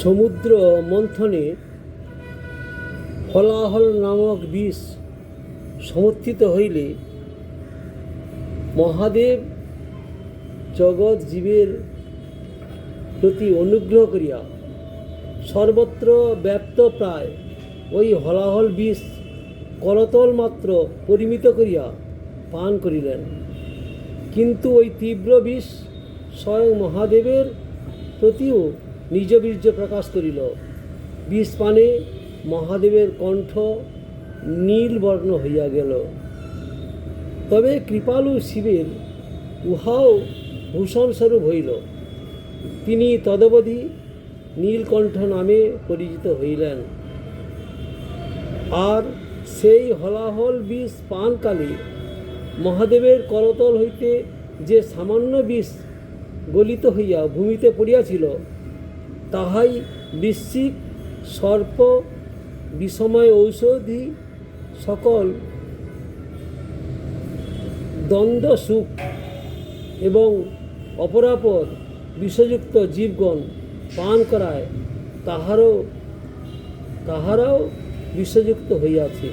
সমুদ্র মন্থনে হলাহল নামক বিষ সমর্থিত হইলে মহাদেব জগৎ জীবের প্রতি অনুগ্রহ করিয়া সর্বত্র ব্যাপ্ত প্রায় ওই হলাহল বিষ করতল মাত্র পরিমিত করিয়া পান করিলেন। কিন্তু ওই তীব্র বিষ স্বয়ং মহাদেবের প্রতিও নিজ বীর্য প্রকাশ করিল। বিষ পানে মহাদেবের কণ্ঠ নীল বর্ণ হইয়া গেল। তবে কৃপালু শিবের উহাও ভূষণস্বরূপ হইল। তিনি তদবধি নীলকণ্ঠ নামে পরিচিত হইলেন। আর সেই হলাহল বিষ পানকালে মহাদেবের করতল হইতে যে সামান্য বিষ গলিত হইয়া ভূমিতে পড়িয়াছিল, তাহাই বৃশ্চিক, সর্প, বিষময় ঔষধি সকল দ্বন্দ্ব সুখ এবং অপরাপর বিষযুক্ত জীবগণ পান করায় তাহারাও বিষযুক্ত হইয়াছে।